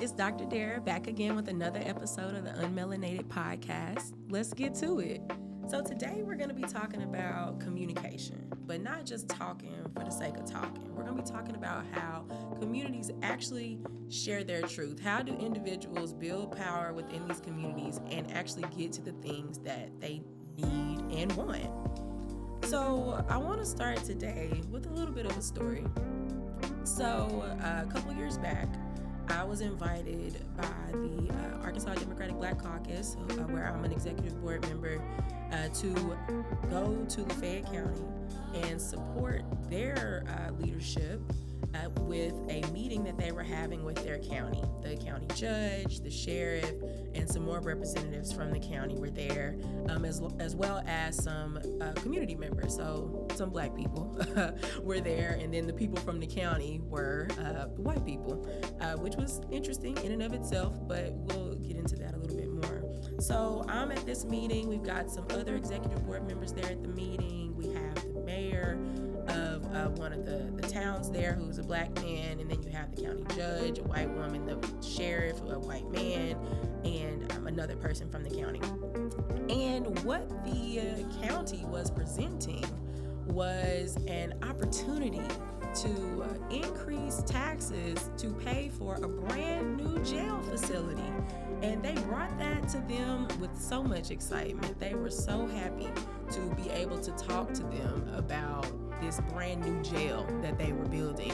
it's Dr. Dara back again with another episode of the UnMelanated Podcast. Let's get to it. So today we're going to be talking about communication, but not just talking for the sake of talking. We're going to be talking about how communities actually share their truth. How do individuals build power within these communities and actually get to the things that they need and want? So I want to start today with a little bit of a story. So a couple years back, I was invited by the Arkansas Democratic Black Caucus, where I'm an executive board member, to go to Lafayette County and support their leadership with a meeting that they were having with their county. The county judge, the sheriff, and some more representatives from the county were there, as well as some community members. So some black people were there, and then the people from the county were white people, which was interesting in and of itself, but we'll get into that a little bit more. So I'm at this meeting. We've got some other executive board members there at the meeting. We have the mayor of one of the towns there, who's a black man, and then you have the county judge, a white woman, the sheriff, a white man, and another person from the county. And what the county was presenting was an opportunity to increase taxes to pay for a brand new jail facility. And they brought that to them with so much excitement. They were so happy to be able to talk to them about this brand new jail that they were building.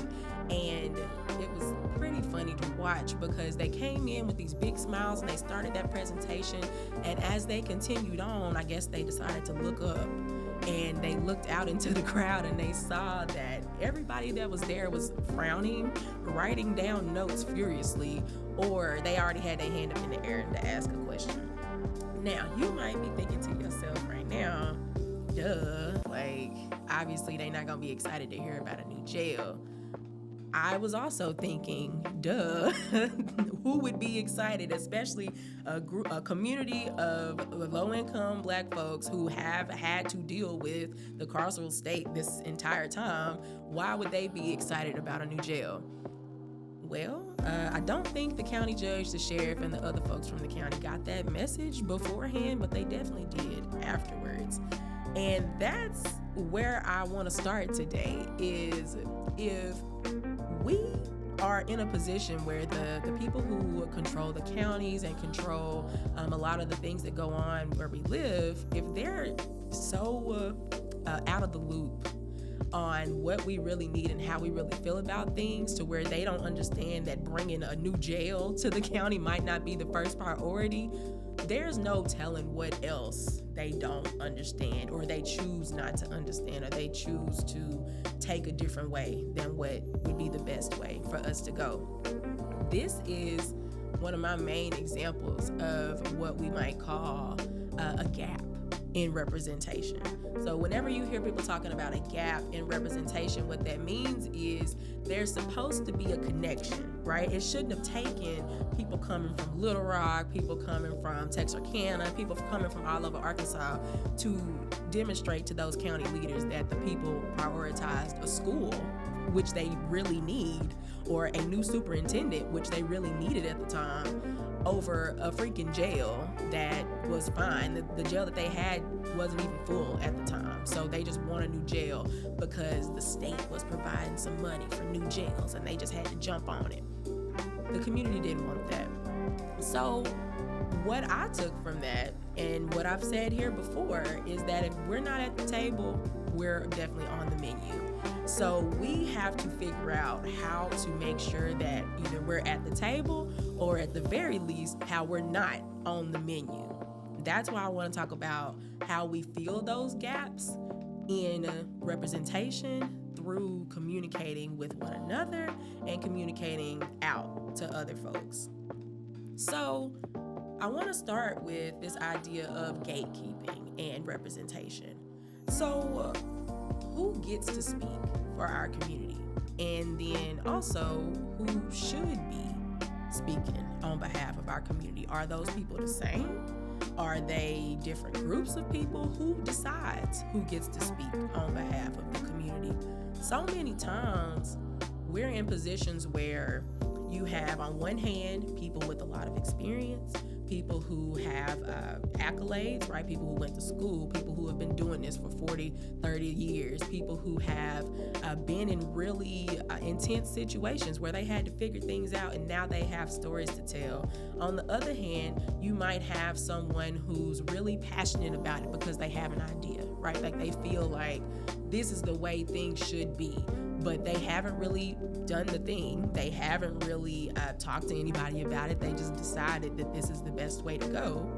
And it was pretty funny to watch because they came in with these big smiles and they started that presentation. And as they continued on, I guess they decided to look up, and they looked out into the crowd and they saw that everybody that was there was frowning, writing down notes furiously, or they already had their hand up in the air to ask a question. Now, you might be thinking to yourself right now, duh, like, obviously they're not gonna be excited to hear about a new jail. I was also thinking, duh, who would be excited, especially a community of low-income black folks who have had to deal with the carceral state this entire time? Why would they be excited about a new jail? Well, I don't think the county judge, the sheriff, and the other folks from the county got that message beforehand, but they definitely did afterwards. And that's where I want to start today, is if we are in a position where the people who control the counties and control a lot of the things that go on where we live, if they're so out of the loop on what we really need and how we really feel about things, to where they don't understand that bringing a new jail to the county might not be the first priority, there's no telling what else they don't understand, or they choose not to understand, or they choose to take a different way than what would be the best way for us to go. This is one of my main examples of what we might call a gap in representation. So whenever you hear people talking about a gap in representation, what that means is there's supposed to be a connection, right? It shouldn't have taken people coming from Little Rock, people coming from Texarkana, people coming from all over Arkansas to demonstrate to those county leaders that the people prioritized a school, which they really need, or a new superintendent, which they really needed at the time, over a freaking jail that was fine. The jail that they had wasn't even full at the time. So they just want a new jail because the state was providing some money for new jails and they just had to jump on it. The community didn't want that. So what I took from that, and what I've said here before, is that if we're not at the table, we're definitely on the menu. So we have to figure out how to make sure that either we're at the table, or at the very least, how we're not on the menu. That's why I want to talk about how we fill those gaps in representation through communicating with one another and communicating out to other folks. So I want to start with this idea of gatekeeping and representation. So who gets to speak for our community? And then also, who should be speaking on behalf of our community? Are those people the same? Are they different groups of people? Who decides who gets to speak on behalf of the community? So many times we're in positions where You have on one hand people with a lot of experience, people who have accolades, right? People who went to school, people who have been doing this for 40, 30 years, people who have been in really intense situations where they had to figure things out and now they have stories to tell. On the other hand, you might have someone who's really passionate about it because they have an idea, right? Like they feel like this is the way things should be, but they haven't really done the thing. They haven't really talked to anybody about it. They just decided that this is the best way to go.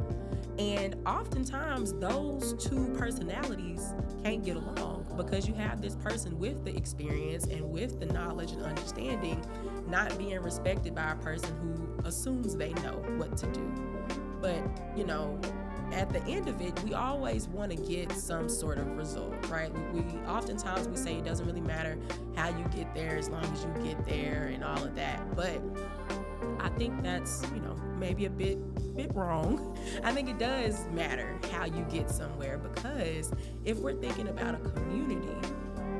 And oftentimes those two personalities can't get along because you have this person with the experience and with the knowledge and understanding not being respected by a person who assumes they know what to do. But, at the end of it, we always want to get some sort of result, right? We oftentimes we say it doesn't really matter how you get there as long as you get there and all of that. But I think that's, maybe a bit wrong. I think it does matter how you get somewhere, because if we're thinking about a community,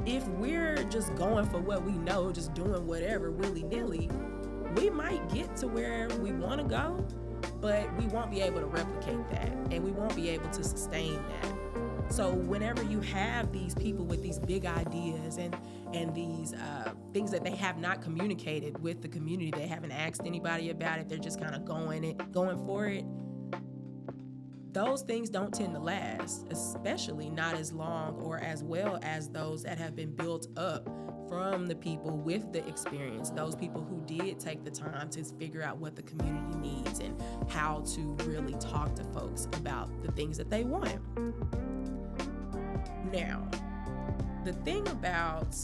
if we're just going for what we know, just doing whatever willy-nilly, we might get to where we want to go, but we won't be able to replicate that, and we won't be able to sustain that. So whenever you have these people with these big ideas and these things that they have not communicated with the community, they haven't asked anybody about it, they're just kind of going for it, those things don't tend to last, especially not as long or as well as those that have been built up from the people with the experience, those people who did take the time to figure out what the community needs and how to really talk to folks about the things that they want. Now, the thing about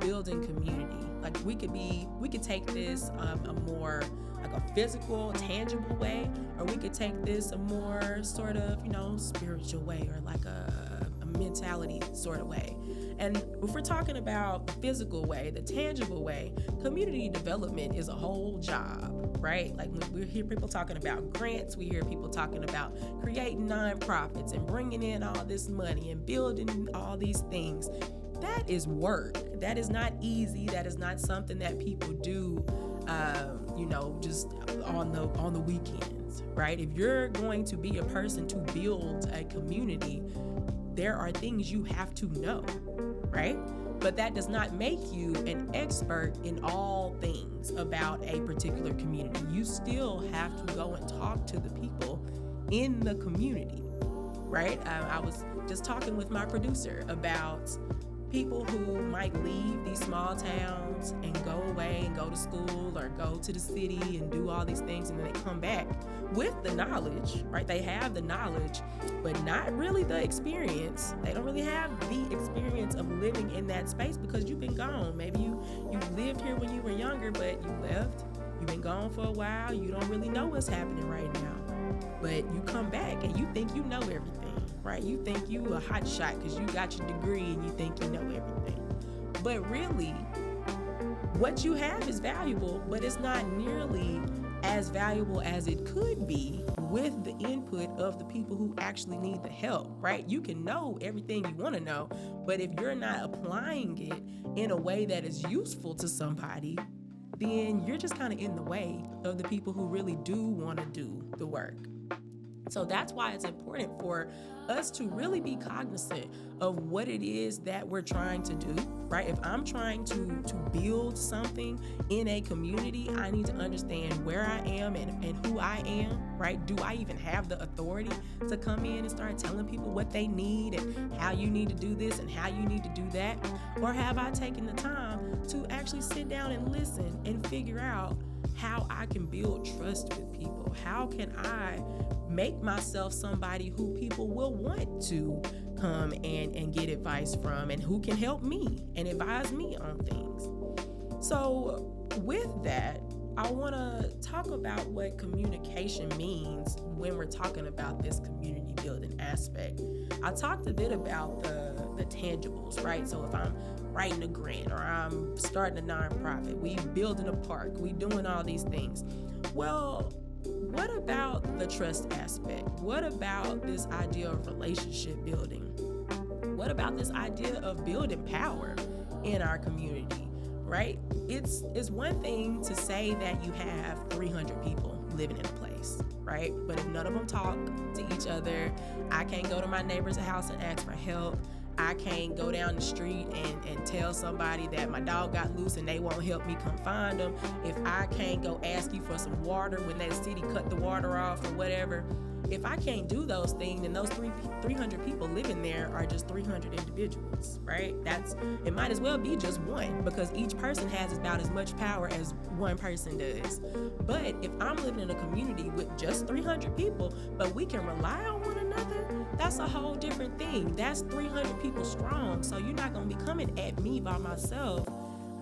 building community, like we could take this a more like a physical, tangible way, or we could take this a more sort of, spiritual way, or like a mentality sort of way. And if we're talking about the physical way, the tangible way, community development is a whole job, right? Like we hear people talking about grants, we hear people talking about creating nonprofits and bringing in all this money and building all these things. That is work. That is not easy. That is not something that people do, just on the weekends, right? If you're going to be a person to build a community, there are things you have to know, right? But that does not make you an expert in all things about a particular community. You still have to go and talk to the people in the community, right? I was just talking with my producer about people who might leave these small towns and go away and go to school or go to the city and do all these things, and then they come back with the knowledge, right? They have the knowledge, but not really the experience. They don't really have the experience of living in that space because you've been gone. Maybe you lived here when you were younger, but you left. You've been gone for a while. You don't really know what's happening right now. But you come back and you think you know everything, right? You think you a hot shot because you got your degree and you think you know everything. But really, what you have is valuable, but it's not nearly as valuable as it could be with the input of the people who actually need the help, right? You can know everything you want to know, but if you're not applying it in a way that is useful to somebody, then you're just kind of in the way of the people who really do want to do the work. So that's why it's important for us to really be cognizant of what it is that we're trying to do, right? If I'm trying to build something in a community, I need to understand where I am and who I am, right? Do I even have the authority to come in and start telling people what they need and how you need to do this and how you need to do that? Or have I taken the time to actually sit down and listen and figure out how I can build trust with people? How can I make myself somebody who people will want to come and get advice from, and who can help me and advise me on things? So with that, I want to talk about what communication means when we're talking about this community building aspect. I talked a bit about the tangibles, right? So if I'm writing a grant or I'm starting a nonprofit, we building a park, we doing all these things. Well, what about the trust aspect? What about this idea of relationship building? What about this idea of building power in our community? right? It's one thing to say that you have 300 people living in a place, right? But if none of them talk to each other, I can't go to my neighbor's house and ask for help. I can't go down the street and tell somebody that my dog got loose and they won't help me come find them. If I can't go ask you for some water when that city cut the water off or whatever, if I can't do those things, then those 300 people living there are just 300 individuals, right? It might as well be just one, because each person has about as much power as one person does. But if I'm living in a community with just 300 people, but we can rely on one another, that's a whole different thing. That's 300 people strong. So you're not going to be coming at me by myself.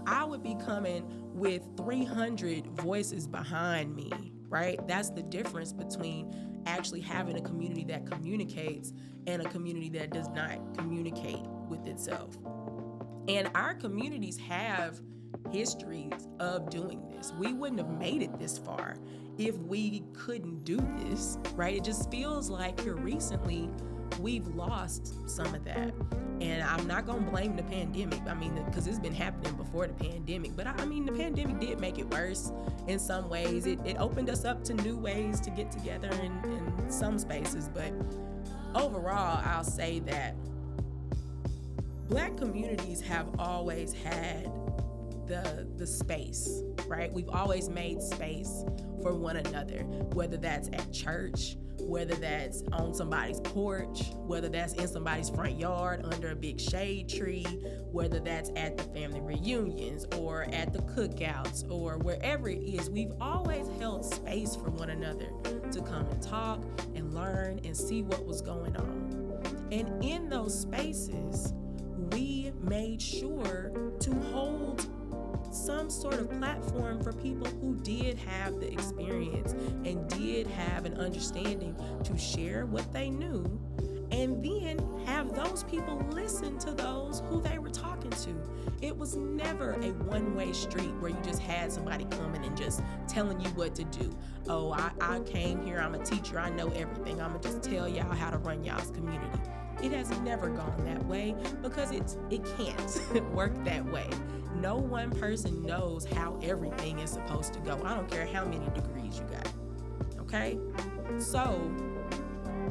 I would be coming with 300 voices behind me, right? That's the difference between actually having a community that communicates and a community that does not communicate with itself. And our communities have histories of doing this. We wouldn't have made it this far if we couldn't do this, right? It just feels like here recently we've lost some of that. And I'm not going to blame the pandemic. I mean, because it's been happening before the pandemic. But I mean, the pandemic did make it worse in some ways. It opened us up to new ways to get together in some spaces. But overall, I'll say that Black communities have always had the space, right? We've always made space for one another, whether that's at church, whether that's on somebody's porch, whether that's in somebody's front yard under a big shade tree, whether that's at the family reunions or at the cookouts or wherever it is. We've always held space for one another to come and talk and learn and see what was going on. And in those spaces, we made sure to hold some sort of platform for people who did have the experience and did have an understanding to share what they knew, and then have those people listen to those who they were talking to. It was never a one-way street where you just had somebody coming and just telling you what to do. Oh, I came here, I'm a teacher, I know everything, I'm gonna just tell y'all how to run y'all's community. It has never gone that way because it can't work that way. No one person knows how everything is supposed to go. I don't care how many degrees you got, okay? So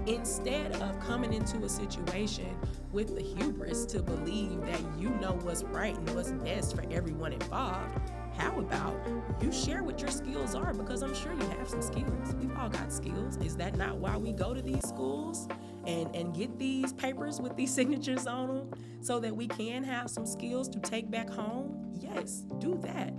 instead of coming into a situation with the hubris to believe that you know what's right and what's best for everyone involved, how about you share what your skills are? Because I'm sure you have some skills. We've all got skills. Is that not why we go to these schools and get these papers with these signatures on them so that we can have some skills to take back home? Yes, do that.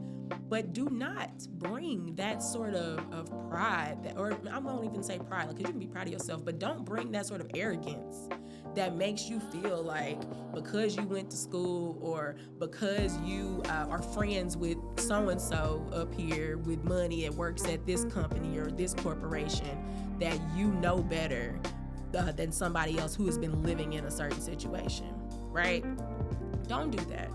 But do not bring that sort of pride, or I won't even say pride, because you can be proud of yourself, but don't bring that sort of arrogance that makes you feel like because you went to school or because you are friends with so-and-so up here with money and works at this company or this corporation, that you know better than somebody else who has been living in a certain situation, right? Don't do that.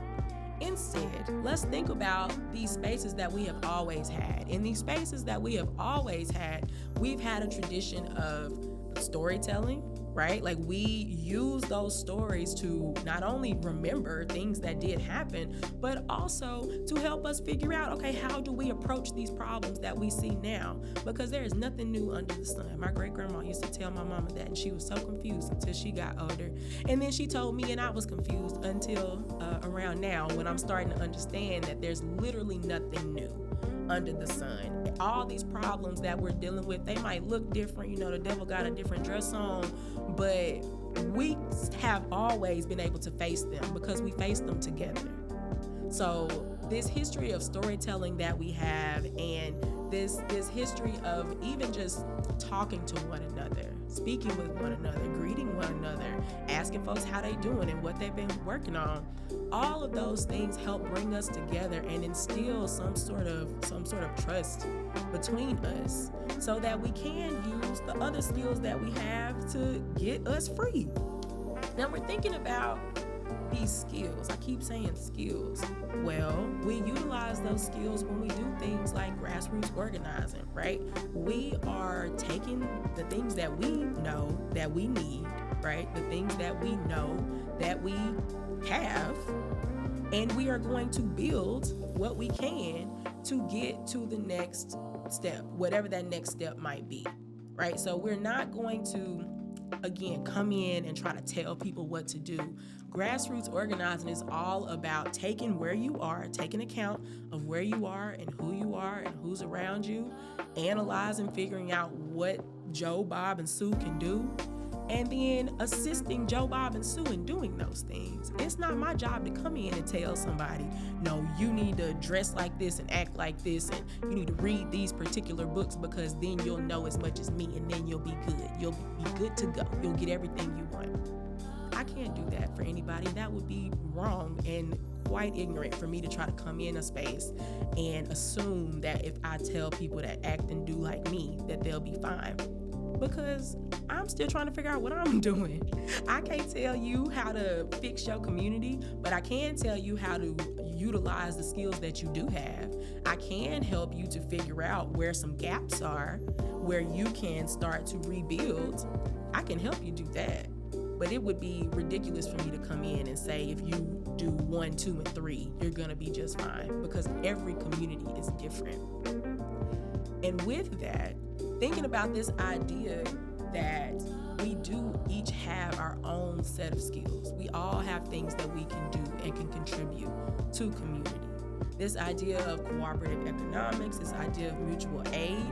Instead, let's think about these spaces that we have always had. In these spaces that we have always had, we've had a tradition of storytelling, right? Like we use those stories to not only remember things that did happen, but also to help us figure out, okay, how do we approach these problems that we see now? Because there is nothing new under the sun. My great grandma used to tell my mama that, and she was so confused until she got older. And then she told me, and I was confused until around now, when I'm starting to understand that there's literally nothing new under the sun. All these problems that we're dealing with, they might look different, the devil got a different dress on, but we have always been able to face them because we face them together. So this history of storytelling that we have, and this history of even just talking to one another, speaking with one another, greeting one another, asking folks how they doing and what they've been working on, all of those things help bring us together and instill some sort of trust between us so that we can use the other skills that we have to get us free. Now we're thinking about these skills. I keep saying skills. Well, we utilize those skills when we do things like grassroots organizing, right? We are taking the things that we know that we need, right? The things that we know that we have, And we are going to build what we can to get to the next step, whatever that next step might be, right? So we're not going to, again, come in and try to tell people what to do. Grassroots organizing is all about taking where you are, taking account of where you are and who's around you, analyzing, figuring out what Joe, Bob, and Sue can do, and then assisting Joe, Bob, and Sue in doing those things. It's not my job to come in and tell somebody, no, you need to dress like this and act like this, and you need to read these particular books because then you'll know as much as me, and then you'll be good. You'll be good to go. You'll get everything you want. I can't do that for anybody. That would be wrong and quite ignorant for me to try to come in a space and assume that if I tell people that act and do like me, that they'll be fine. Because I'm still trying to figure out what I'm doing. I can't tell you how to fix your community, but I can tell you how to utilize the skills that you do have. I can help you to figure out where some gaps are, where you can start to rebuild. I can help you do that. But it would be ridiculous for me to come in and say, if you do 1, 2, and 3, you're gonna be just fine, because every community is different. And with that, thinking about this idea that we do each have our own set of skills. We all have things that we can do and can contribute to community. This idea of cooperative economics, this idea of mutual aid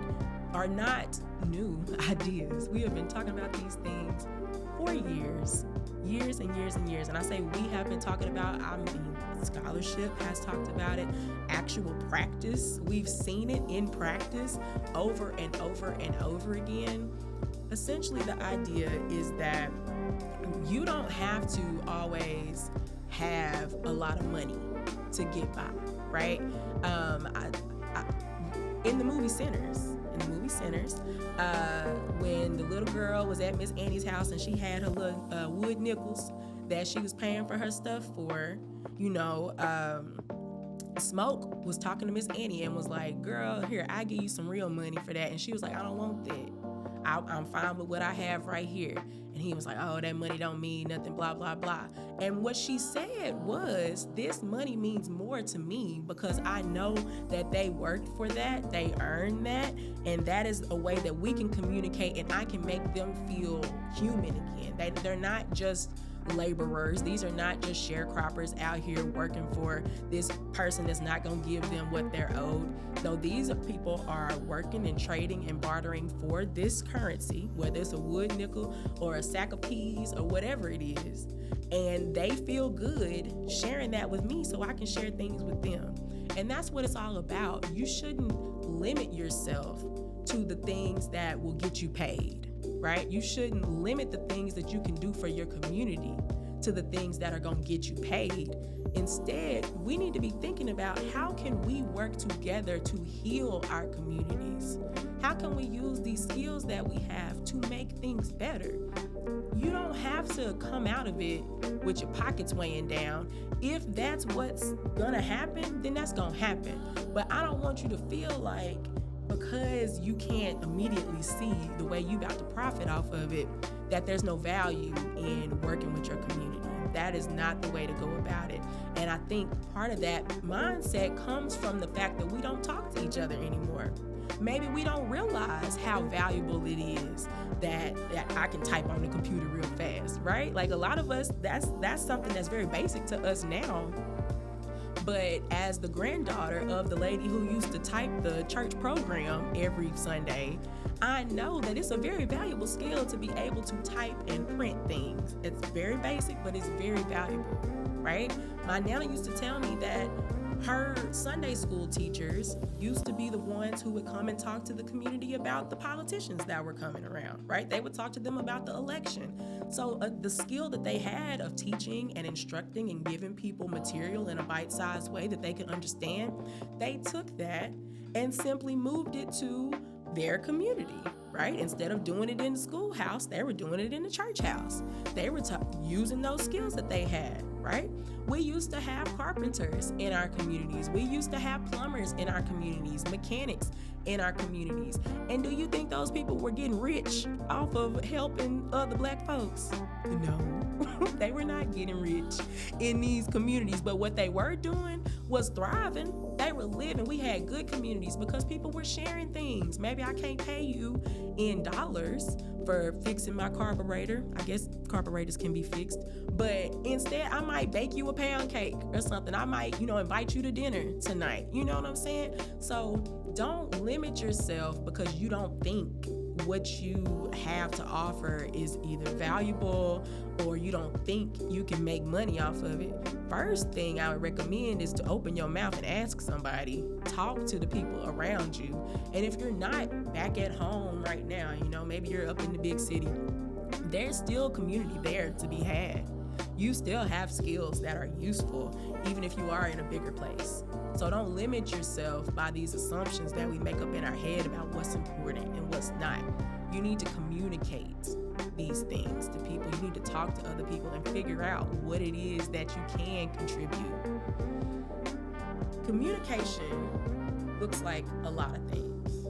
are not new ideas. We have been talking about these things for years and years. And I say we have been talking about, I mean, scholarship has talked about it, actual practice. We've seen it in practice over and over again. Essentially, the idea is that you don't have to always have a lot of money to get by, right? In the movie Sinners, when the little girl was at Miss Annie's house and she had her little wood nickels that she was paying for her stuff for, Smoke was talking to Miss Annie and was like, girl, here, I give you some real money for that. And she was like, I don't want that. I'm fine with what I have right here. And he was like, oh, that money don't mean nothing, blah, blah, blah. And what she said was, this money means more to me because I know that they worked for that, they earned that, and that is a way that we can communicate and I can make them feel human again. They're not just laborers. These are not just sharecroppers out here working for this person that's not going to give them what they're owed. No, these people are working and trading and bartering for this currency, whether it's a wood nickel or a sack of peas or whatever it is. And they feel good sharing that with me so I can share things with them. And that's what it's all about. You shouldn't limit yourself to the things that will get you paid, right? You shouldn't limit the things that you can do for your community to the things that are going to get you paid. Instead, we need to be thinking about how can we work together to heal our communities? How can we use these skills that we have to make things better? You don't have to come out of it with your pockets weighing down. If that's what's gonna happen, then that's gonna happen. But I don't want you to feel like because you can't immediately see the way you about to profit off of it, that there's no value in working with your community. That is not the way to go about it. And I think part of that mindset comes from the fact that we don't talk to each other anymore. Maybe we don't realize how valuable it is that I can type on the computer real fast, right? Like a lot of us, that's something that's very basic to us now. But as the granddaughter of the lady who used to type the church program every Sunday, I know that it's a very valuable skill to be able to type and print things. It's very basic, but it's very valuable, right? My nana used to tell me that her Sunday school teachers used to be the ones who would come and talk to the community about the politicians that were coming around, right? They would talk to them about the election. So the skill that they had of teaching and instructing and giving people material in a bite-sized way that they could understand, they took that and simply moved it to their community, right? Instead of doing it in the schoolhouse, they were doing it in the church house. They were using those skills that they had, right? We used to have carpenters in our communities. We used to have plumbers in our communities, mechanics in our communities. And do you think those people were getting rich off of helping other Black folks? No, they were not getting rich in these communities. But what they were doing was thriving. They were living. We had good communities because people were sharing things. Maybe I can't pay you in dollars for fixing my carburetor. I guess carburetors can be fixed. But instead, I might bake you a pound cake or something. I might, invite you to dinner tonight. You know what I'm saying? So don't limit yourself because you don't think what you have to offer is either valuable or you don't think you can make money off of it. First thing I would recommend is to open your mouth and ask somebody. Talk to the people around you. And if you're not back at home right now, maybe you're up in the big city, there's still community there to be had. You still have skills that are useful, even if you are in a bigger place. So don't limit yourself by these assumptions that we make up in our head about what's important and what's not. You need to communicate these things to people. You need to talk to other people and figure out what it is that you can contribute. Communication looks like a lot of things.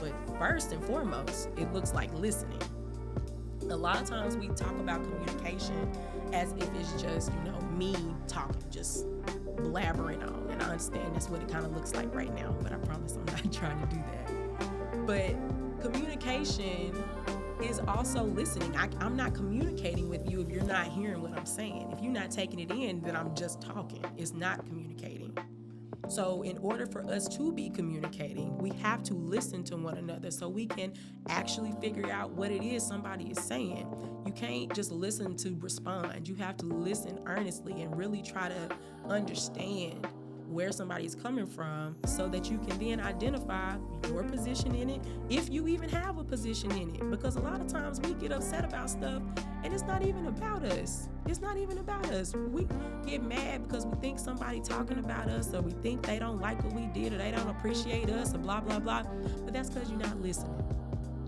But first and foremost, it looks like listening. A lot of times we talk about communication as if it's just, me talking, just blabbering on. And I understand that's what it kind of looks like right now, but I promise I'm not trying to do that. But communication is also listening. I'm not communicating with you if you're not hearing what I'm saying. If you're not taking it in, then I'm just talking. It's not communicating. So in order for us to be communicating, we have to listen to one another so we can actually figure out what it is somebody is saying. You can't just listen to respond. You have to listen earnestly and really try to understand where somebody's coming from so that you can then identify your position in it, if you even have a position in it. Because a lot of times we get upset about stuff and it's not even about us. It's not even about us. We get mad because we think somebody talking about us, or we think they don't like what we did, or they don't appreciate us, or blah, blah, blah. But that's because you're not listening.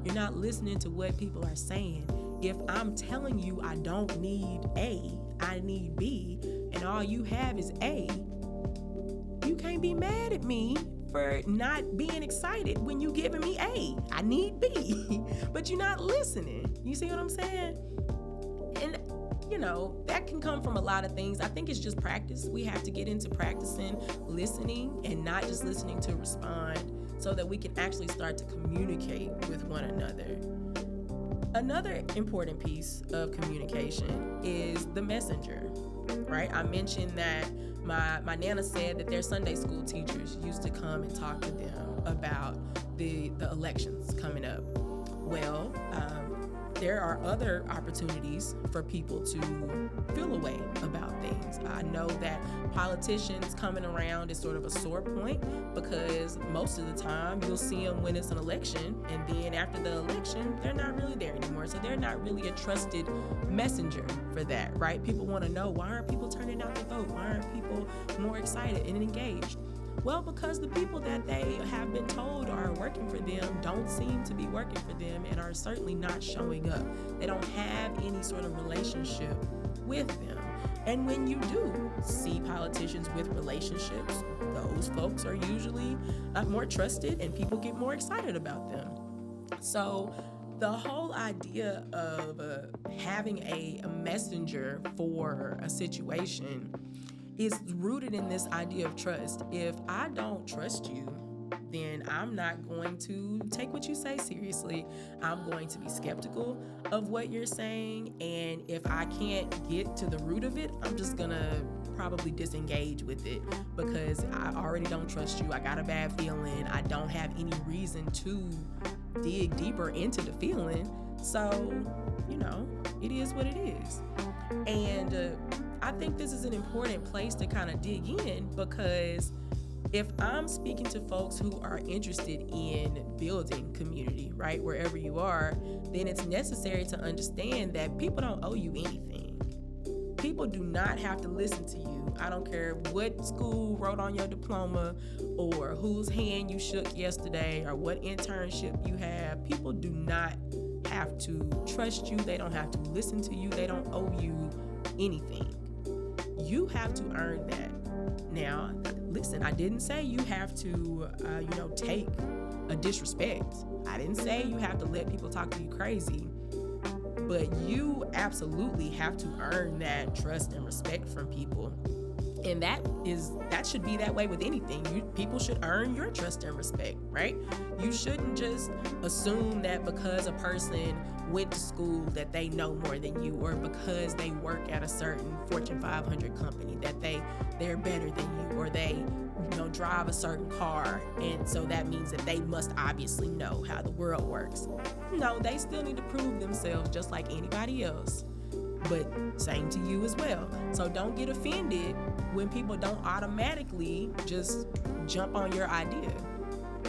You're not listening to what people are saying. If I'm telling you I don't need A, I need B, and all you have is A, you can't be mad at me for not being excited when you giving me A. I need B, but you're not listening. You see what I'm saying? And that can come from a lot of things. I think it's just practice. We have to get into practicing listening and not just listening to respond so that we can actually start to communicate with one another. Another important piece of communication is the messenger, right? I mentioned that my Nana said that their Sunday school teachers used to come and talk to them about the elections coming up. Well, there are other opportunities for people to feel a way about things. I know that politicians coming around is sort of a sore point because most of the time you'll see them when it's an election, and then after the election, they're not really there anymore. So they're not really a trusted messenger for that, right? People want to know, why aren't people turning out to vote? Why aren't people more excited and engaged? Well, because the people that they have been told are working for them don't seem to be working for them and are certainly not showing up. They don't have any sort of relationship with them. And when you do see politicians with relationships, those folks are usually more trusted and people get more excited about them. So the whole idea of having a messenger for a situation is rooted in this idea of trust. If I don't trust you, then I'm not going to take what you say seriously. I'm going to be skeptical of what you're saying. And if I can't get to the root of it, I'm just gonna probably disengage with it because I already don't trust you. I got a bad feeling. I don't have any reason to dig deeper into the feeling. So, it is what it is. And I think this is an important place to kind of dig in, because if I'm speaking to folks who are interested in building community, right, wherever you are, then it's necessary to understand that people don't owe you anything. People do not have to listen to you. I don't care what school wrote on your diploma or whose hand you shook yesterday or what internship you have. People do not have to trust you. They don't have to listen to you. They don't owe you anything. You have to earn that. Now, listen, I didn't say you have to, take a disrespect. I didn't say you have to let people talk to you crazy, but you absolutely have to earn that trust and respect from people. And that should be that way with anything. People should earn your trust and respect, right? You shouldn't just assume that because a person went to school that they know more than you, or because they work at a certain Fortune 500 company that they're better than you, or they drive a certain car, and so that means that they must obviously know how the world works. No, they still need to prove themselves just like anybody else. But same to you as well. So don't get offended when people don't automatically just jump on your idea.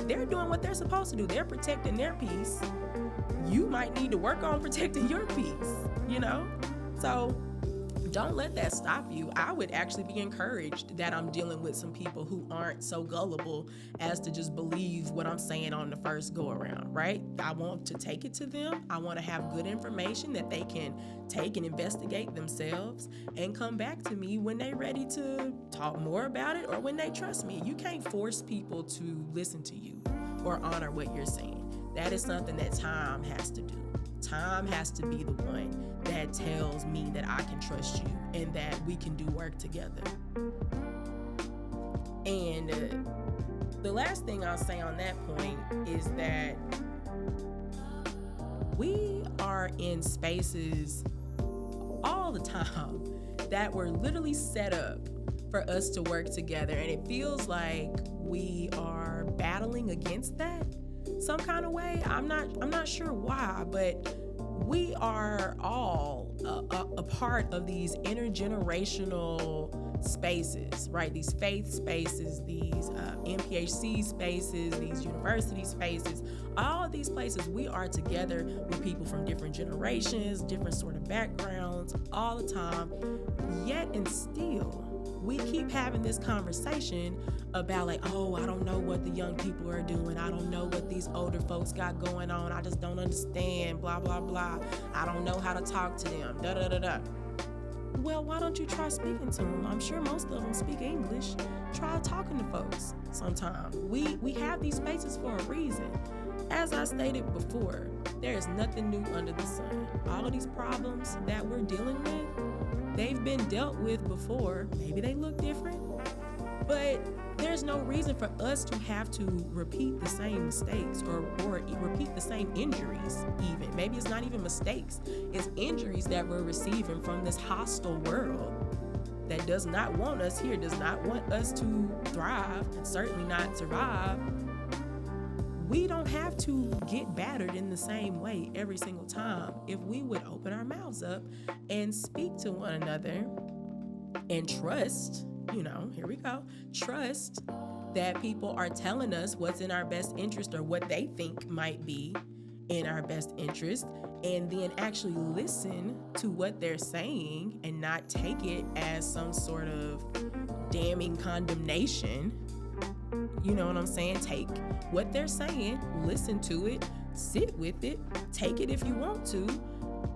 They're doing what they're supposed to do. They're protecting their peace. You might need to work on protecting your peace, So don't let that stop you. I would actually be encouraged that I'm dealing with some people who aren't so gullible as to just believe what I'm saying on the first go around, right? I want to take it to them. I want to have good information that they can take and investigate themselves and come back to me when they're ready to talk more about it or when they trust me. You can't force people to listen to you or honor what you're saying. That is something that time has to do. Time has to be the one that tells me that I can trust you and that we can do work together. And the last thing I'll say on that point is that we are in spaces all the time that were literally set up for us to work together, and it feels like we are battling against that some kind of way. I'm not sure why, but we are all a part of these intergenerational spaces, right? These faith spaces, these MPHC spaces, these university spaces, all of these places we are together with people from different generations, different sort of backgrounds all the time, yet and still we keep having this conversation about like, oh, I don't know what the young people are doing. I don't know what these older folks got going on. I just don't understand, blah, blah, blah. I don't know how to talk to them, da, da, da, da. Well, why don't you try speaking to them? I'm sure most of them speak English. Try talking to folks sometime. We have these spaces for a reason. As I stated before, there is nothing new under the sun. All of these problems that we're dealing with, they've been dealt with before. Maybe they look different, but there's no reason for us to have to repeat the same mistakes or repeat the same injuries even. Maybe it's not even mistakes. It's injuries that we're receiving from this hostile world that does not want us here, does not want us to thrive, and certainly not survive. We don't have to get battered in the same way every single time if we would open our mouths up and speak to one another and trust, here we go, trust that people are telling us what's in our best interest or what they think might be in our best interest, and then actually listen to what they're saying and not take it as some sort of damning condemnation. You know what I'm saying? Take what they're saying, listen to it, sit with it, take it if you want to,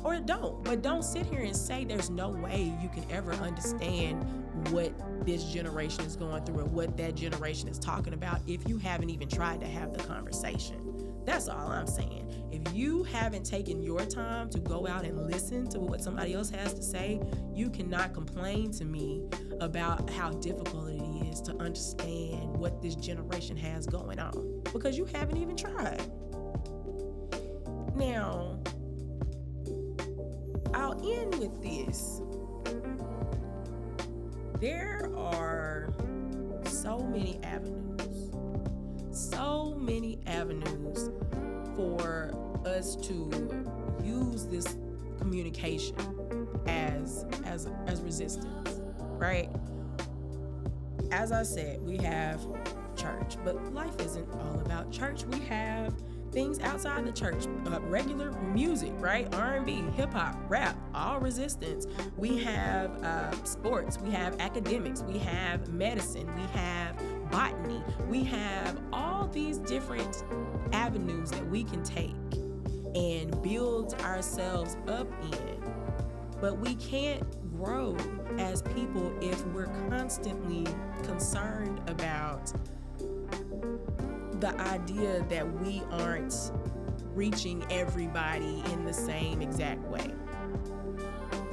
or don't. But don't sit here and say there's no way you can ever understand what this generation is going through or what that generation is talking about if you haven't even tried to have the conversation. That's all I'm saying. If you haven't taken your time to go out and listen to what somebody else has to say, you cannot complain to me about how difficult it is to understand what this generation has going on, because you haven't even tried. Now, I'll end with this. There are so many avenues for us to use this communication as resistance, right? As I said, we have church, but life isn't all about church. We have things outside the church, regular music, right? R&B, hip-hop, rap, all resistance. We have sports, we have academics, we have medicine, we have botany, we have all these different avenues that we can take and build ourselves up in But we can't grow as people if we're constantly concerned about the idea that we aren't reaching everybody in the same exact way.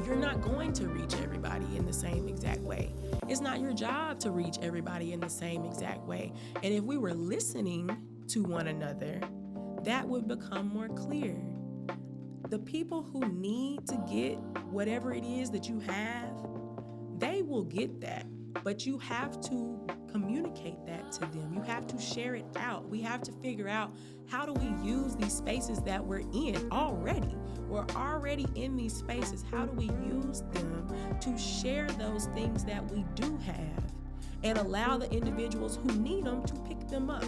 You're not going to reach everybody in the same exact way. It's not your job to reach everybody in the same exact way. And if we were listening to one another, that would become more clear. The people who need to get whatever it is that you have, they will get that. But you have to communicate that to them. You have to share it out. We have to figure out, how do we use these spaces that we're in already? We're already in these spaces. How do we use them to share those things that we do have and allow the individuals who need them to pick them up?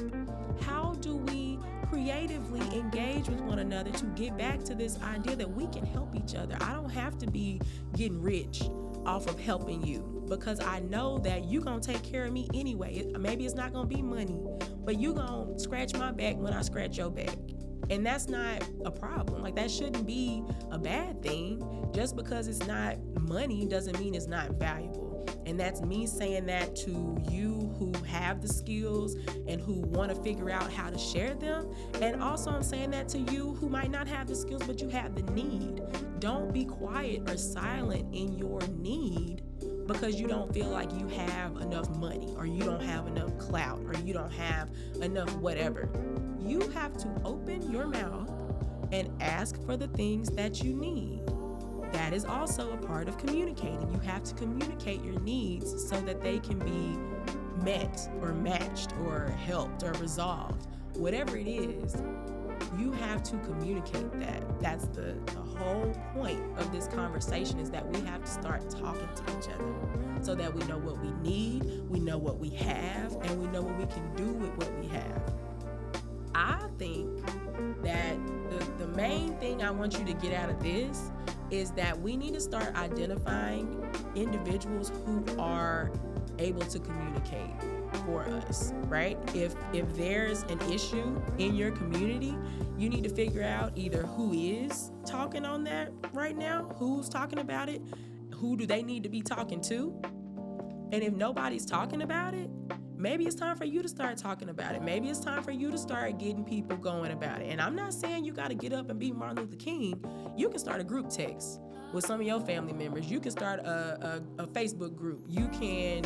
How do we creatively engage with one another to get back to this idea that we can help each other? I don't have to be getting rich off of helping you, because I know that you gonna take care of me anyway. Maybe it's not gonna be money, but you gonna scratch my back when I scratch your back. And that's not a problem. Like, that shouldn't be a bad thing. Just because it's not money doesn't mean it's not valuable. And that's me saying that to you who have the skills and who want to figure out how to share them. And also I'm saying that to you who might not have the skills, but you have the need. Don't be quiet or silent in your need because you don't feel like you have enough money, or you don't have enough clout, or you don't have enough whatever. You have to open your mouth and ask for the things that you need. That is also a part of communicating. You have to communicate your needs so that they can be met or matched or helped or resolved. Whatever it is, you have to communicate that. That's the whole point of this conversation, is that we have to start talking to each other so that we know what we need, we know what we have, and we know what we can do with what we have. I think that the main thing I want you to get out of this is that we need to start identifying individuals who are able to communicate for us, right? If there's an issue in your community, you need to figure out either who is talking on that right now, who's talking about it, who do they need to be talking to, and if nobody's talking about it, maybe it's time for you to start talking about it. Maybe it's time for you to start getting people going about it. And I'm not saying you got to get up and be Martin Luther King. You can start a group text with some of your family members. You can start a Facebook group. You can,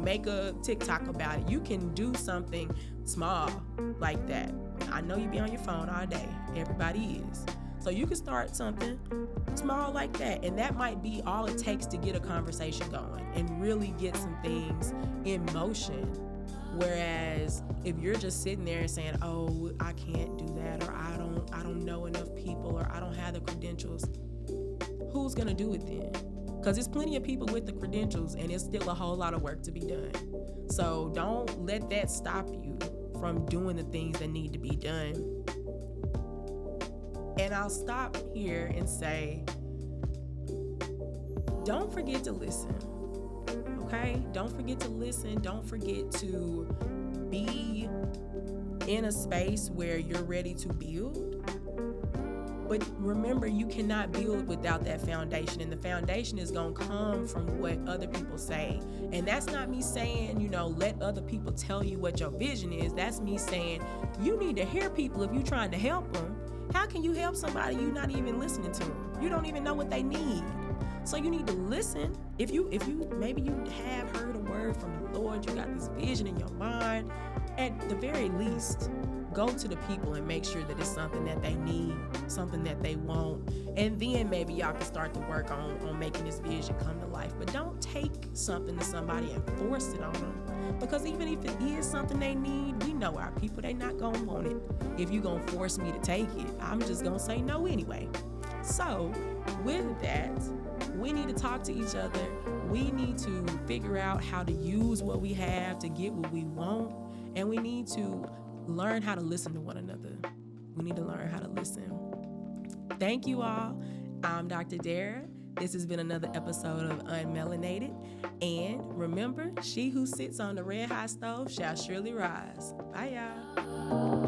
make a TikTok about it. You can do something small like that. I know you be on your phone all day. Everybody is. So you can start something small like that. And that might be all it takes to get a conversation going and really get some things in motion. Whereas if you're just sitting there and saying, oh, I can't do that, or I don't know enough people, or I don't have the credentials, who's gonna do it then? Because there's plenty of people with the credentials and it's still a whole lot of work to be done. So don't let that stop you from doing the things that need to be done. And I'll stop here and say, don't forget to listen. Okay? Don't forget to listen. Don't forget to be in a space where you're ready to build. But remember, you cannot build without that foundation. And the foundation is going to come from what other people say. And that's not me saying, let other people tell you what your vision is. That's me saying you need to hear people if you're trying to help them. How can you help somebody you're not even listening to them? You don't even know what they need. So you need to listen. If you maybe you have heard a word from the Lord, you got this vision in your mind, at the very least, go to the people and make sure that it's something that they need, something that they want. And then maybe y'all can start to work on making this vision come to life. But don't take something to somebody and force it on them. Because even if it is something they need, we know our people, they not going to want it. If you going to force me to take it, I'm just going to say no anyway. So with that, we need to talk to each other. We need to figure out how to use what we have to get what we want. And we need to learn how to listen to one another. We need to learn how to listen. Thank you all. I'm Dr. Dara. This has been another episode of UnMelanated. And remember, she who sits on the red hot stove shall surely rise. Bye, y'all.